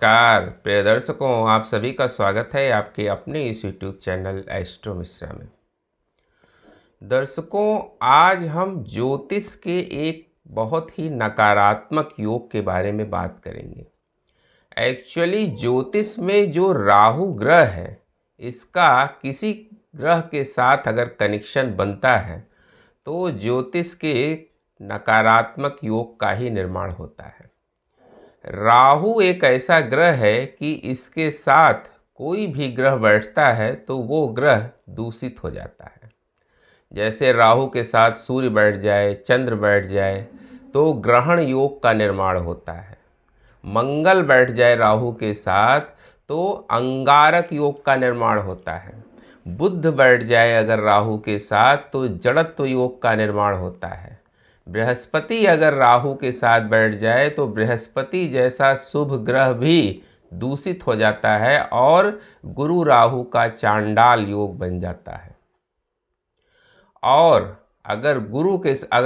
नमस्कार प्रिय दर्शकों, आप सभी का स्वागत है आपके अपने इस यूट्यूब चैनल एस्ट्रो मिश्रा में। दर्शकों, आज हम ज्योतिष के एक बहुत ही नकारात्मक योग के बारे में बात करेंगे। एक्चुअली ज्योतिष में जो राहु ग्रह है, इसका किसी ग्रह के साथ अगर कनेक्शन बनता है तो ज्योतिष के नकारात्मक योग का ही निर्माण होता है। राहु एक ऐसा ग्रह है कि इसके साथ कोई भी ग्रह बैठता है तो वो ग्रह दूषित हो जाता है। जैसे राहु के साथ सूर्य बैठ जाए, चंद्र बैठ जाए तो ग्रहण योग का निर्माण होता है। मंगल बैठ जाए राहु के साथ तो अंगारक योग का निर्माण होता है। बुध बैठ जाए अगर राहु के साथ तो जड़त्व योग का निर्माण होता है। बृहस्पति अगर राहु के साथ बैठ जाए तो बृहस्पति जैसा शुभ ग्रह भी दूषित हो जाता है और गुरु राहु का चांडाल योग बन जाता है। और अगर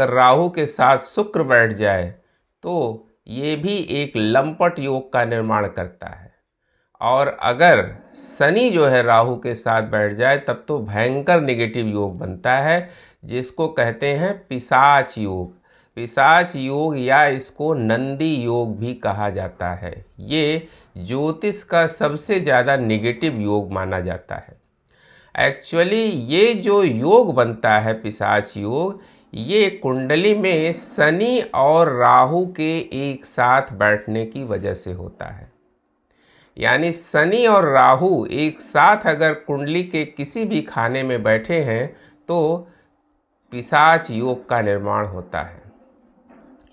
राहु के साथ शुक्र बैठ जाए तो ये भी एक लंपट योग का निर्माण करता है। और अगर शनि जो है राहु के साथ बैठ जाए तब तो भयंकर नेगेटिव योग बनता है, जिसको कहते हैं पिशाच योग। पिशाच योग या इसको नंदी योग भी कहा जाता है। ये ज्योतिष का सबसे ज़्यादा नेगेटिव योग माना जाता है। एक्चुअली ये जो योग बनता है पिशाच योग, ये कुंडली में शनि और राहु के एक साथ बैठने की वजह से होता है। यानी शनि और राहु एक साथ अगर कुंडली के किसी भी खाने में बैठे हैं तो पिशाच योग का निर्माण होता है।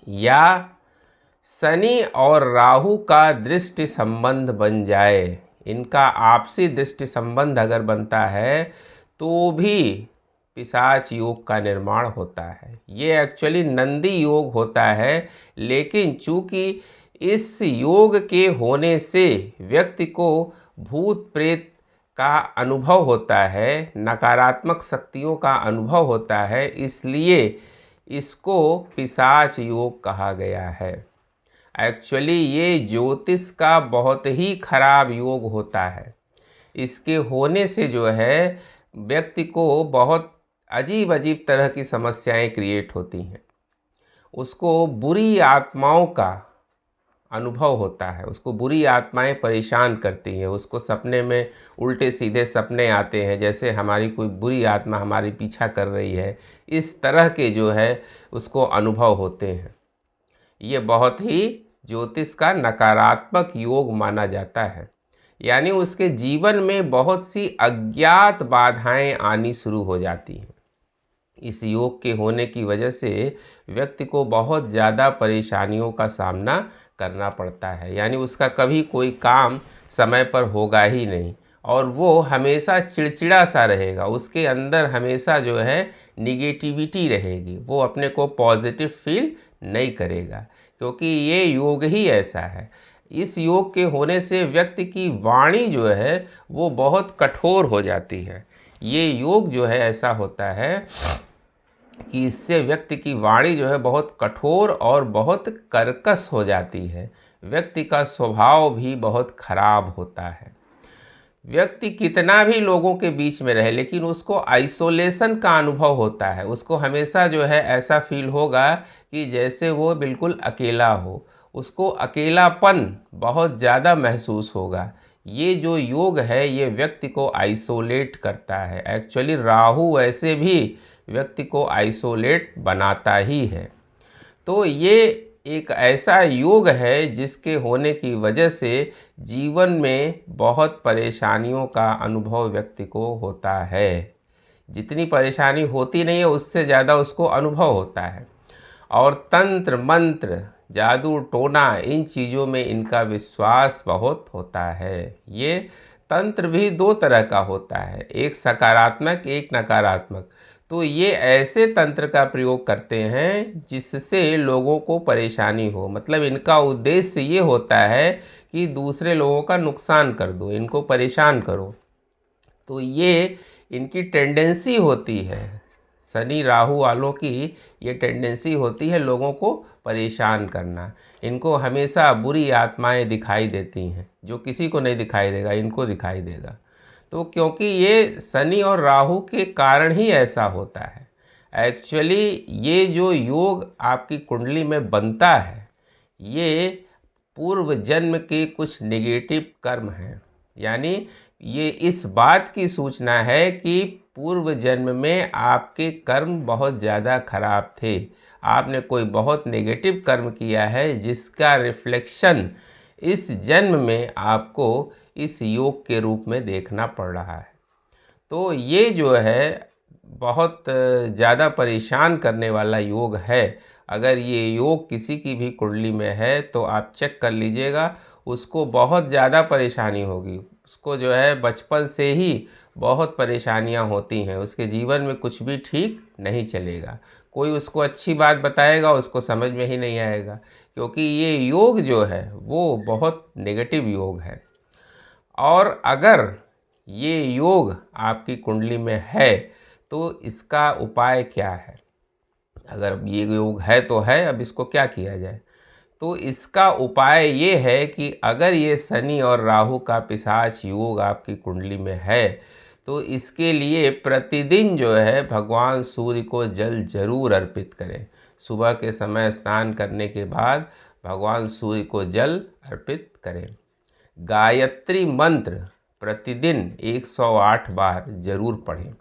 या शनि और राहु का दृष्टि संबंध बन जाए, इनका आपसी दृष्टि संबंध अगर बनता है तो भी पिशाच योग का निर्माण होता है। ये एक्चुअली नंदी योग होता है, लेकिन चूंकि इस योग के होने से व्यक्ति को भूत प्रेत का अनुभव होता है, नकारात्मक शक्तियों का अनुभव होता है, इसलिए इसको पिशाच योग कहा गया है। एक्चुअली ये ज्योतिष का बहुत ही खराब योग होता है। इसके होने से जो है व्यक्ति को बहुत अजीब अजीब तरह की समस्याएं क्रिएट होती हैं। उसको बुरी आत्माओं का अनुभव होता है, उसको बुरी आत्माएं परेशान करती हैं। उसको सपने में उल्टे सीधे सपने आते हैं, जैसे हमारी कोई बुरी आत्मा हमारी पीछा कर रही है। इस तरह के जो है उसको अनुभव होते हैं। ये बहुत ही ज्योतिष का नकारात्मक योग माना जाता है। यानी उसके जीवन में बहुत सी अज्ञात बाधाएं आनी शुरू हो जाती हैं। इस योग के होने की वजह से व्यक्ति को बहुत ज़्यादा परेशानियों का सामना करना पड़ता है। यानी उसका कभी कोई काम समय पर होगा ही नहीं और वो हमेशा चिड़चिड़ा सा रहेगा। उसके अंदर हमेशा जो है निगेटिविटी रहेगी, वो अपने को पॉजिटिव फील नहीं करेगा, क्योंकि ये योग ही ऐसा है। इस योग के होने से व्यक्ति की वाणी जो है वो बहुत कठोर हो जाती है। ये योग जो है ऐसा होता है कि इससे व्यक्ति की वाणी जो है बहुत कठोर और बहुत कर्कश हो जाती है। व्यक्ति का स्वभाव भी बहुत खराब होता है। व्यक्ति कितना भी लोगों के बीच में रहे, लेकिन उसको आइसोलेशन का अनुभव होता है। उसको हमेशा जो है ऐसा फील होगा कि जैसे वो बिल्कुल अकेला हो। उसको अकेलापन बहुत ज़्यादा महसूस होगा। ये जो योग है ये व्यक्ति को आइसोलेट करता है। एक्चुअली राहु वैसे भी व्यक्ति को आइसोलेट बनाता ही है। तो ये एक ऐसा योग है जिसके होने की वजह से जीवन में बहुत परेशानियों का अनुभव व्यक्ति को होता है। जितनी परेशानी होती नहीं है उससे ज़्यादा उसको अनुभव होता है। और तंत्र मंत्र, जादू टोना, इन चीज़ों में इनका विश्वास बहुत होता है। ये तंत्र भी दो तरह का होता है, एक सकारात्मक एक नकारात्मक। तो ये ऐसे तंत्र का प्रयोग करते हैं जिससे लोगों को परेशानी हो। मतलब इनका उद्देश्य ये होता है कि दूसरे लोगों का नुकसान कर दो, इनको परेशान करो। तो ये इनकी टेंडेंसी होती है, शनि राहु वालों की ये टेंडेंसी होती है लोगों को परेशान करना। इनको हमेशा बुरी आत्माएं दिखाई देती हैं, जो किसी को नहीं दिखाई देगा इनको दिखाई देगा। तो क्योंकि ये शनि और राहु के कारण ही ऐसा होता है। एक्चुअली ये जो योग आपकी कुंडली में बनता है, ये पूर्व जन्म के कुछ नेगेटिव कर्म हैं। यानी ये इस बात की सूचना है कि पूर्व जन्म में आपके कर्म बहुत ज़्यादा खराब थे, आपने कोई बहुत नेगेटिव कर्म किया है, जिसका रिफ्लेक्शन इस जन्म में आपको इस योग के रूप में देखना पड़ रहा है। तो ये जो है बहुत ज़्यादा परेशान करने वाला योग है। अगर ये योग किसी की भी कुंडली में है तो आप चेक कर लीजिएगा, उसको बहुत ज़्यादा परेशानी होगी। उसको जो है बचपन से ही बहुत परेशानियां होती हैं, उसके जीवन में कुछ भी ठीक नहीं चलेगा। कोई उसको अच्छी बात बताएगा उसको समझ में ही नहीं आएगा, क्योंकि ये योग जो है वो बहुत नेगेटिव योग है। और अगर ये योग आपकी कुंडली में है तो इसका उपाय क्या है? अगर ये योग है तो है, अब इसको क्या किया जाए? तो इसका उपाय ये है कि अगर ये शनि और राहु का पिशाच योग आपकी कुंडली में है तो इसके लिए प्रतिदिन जो है भगवान सूर्य को जल जरूर अर्पित करें। सुबह के समय स्नान करने के बाद भगवान सूर्य को जल अर्पित करें। गायत्री मंत्र प्रतिदिन 108 बार जरूर पढ़ें,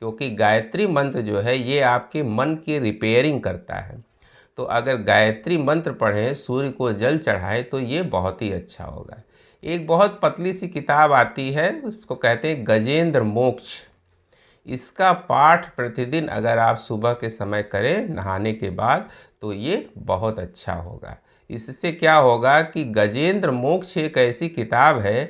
क्योंकि गायत्री मंत्र जो है ये आपके मन की रिपेयरिंग करता है। तो अगर गायत्री मंत्र पढ़ें, सूर्य को जल चढ़ाएं तो ये बहुत ही अच्छा होगा। एक बहुत पतली सी किताब आती है, उसको कहते हैं गजेंद्र मोक्ष। इसका पाठ प्रतिदिन अगर आप सुबह के समय करें नहाने के बाद तो ये बहुत अच्छा होगा। इससे क्या होगा कि गजेंद्र मोक्ष एक ऐसी किताब है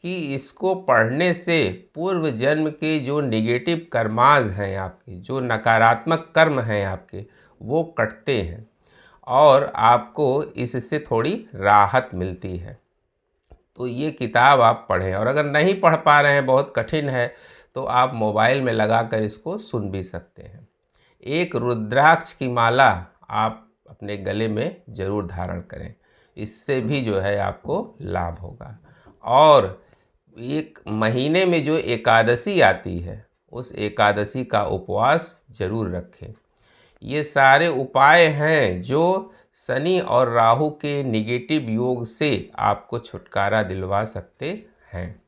कि इसको पढ़ने से पूर्व जन्म के जो नेगेटिव कर्माज हैं आपके, जो नकारात्मक कर्म हैं आपके, वो कटते हैं और आपको इससे थोड़ी राहत मिलती है। तो ये किताब आप पढ़ें, और अगर नहीं पढ़ पा रहे हैं, बहुत कठिन है, तो आप मोबाइल में लगाकर इसको सुन भी सकते हैं। एक रुद्राक्ष की माला आप अपने गले में ज़रूर धारण करें, इससे भी जो है आपको लाभ होगा। और एक महीने में जो एकादशी आती है उस एकादशी का उपवास जरूर रखें। ये सारे उपाय हैं जो शनि और राहु के निगेटिव योग से आपको छुटकारा दिलवा सकते हैं।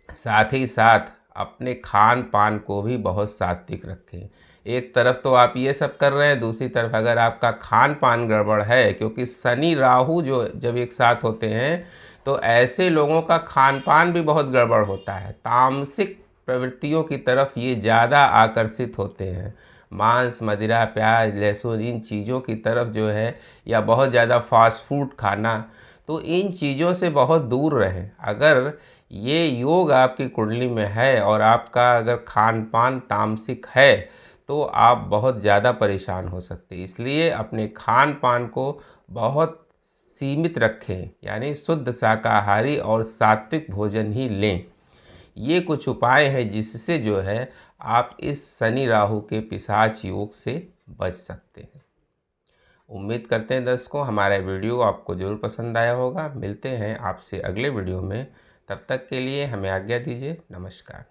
साथ ही साथ अपने खान पान को भी बहुत सात्विक रखें। एक तरफ तो आप ये सब कर रहे हैं, दूसरी तरफ अगर आपका खान पान गड़बड़ है, क्योंकि शनि राहु जो जब एक साथ होते हैं तो ऐसे लोगों का खान पान भी बहुत गड़बड़ होता है। तामसिक प्रवृत्तियों की तरफ ये ज़्यादा आकर्षित होते हैं। मांस, मदिरा, प्याज, लहसुन, इन चीज़ों की तरफ जो है, या बहुत ज़्यादा फास्ट फूड खाना, तो इन चीज़ों से बहुत दूर रहें। अगर ये योग आपकी कुंडली में है और आपका अगर खान पान तामसिक है तो आप बहुत ज़्यादा परेशान हो सकते हैं। इसलिए अपने खान पान को बहुत सीमित रखें, यानी शुद्ध शाकाहारी और सात्विक भोजन ही लें। ये कुछ उपाय हैं जिससे जो है आप इस शनि राहु के पिशाच योग से बच सकते हैं। उम्मीद करते हैं दर्शकों हमारा वीडियो आपको ज़रूर पसंद आया होगा। मिलते हैं आपसे अगले वीडियो में, तब तक के लिए हमें आज्ञा दीजिए। नमस्कार।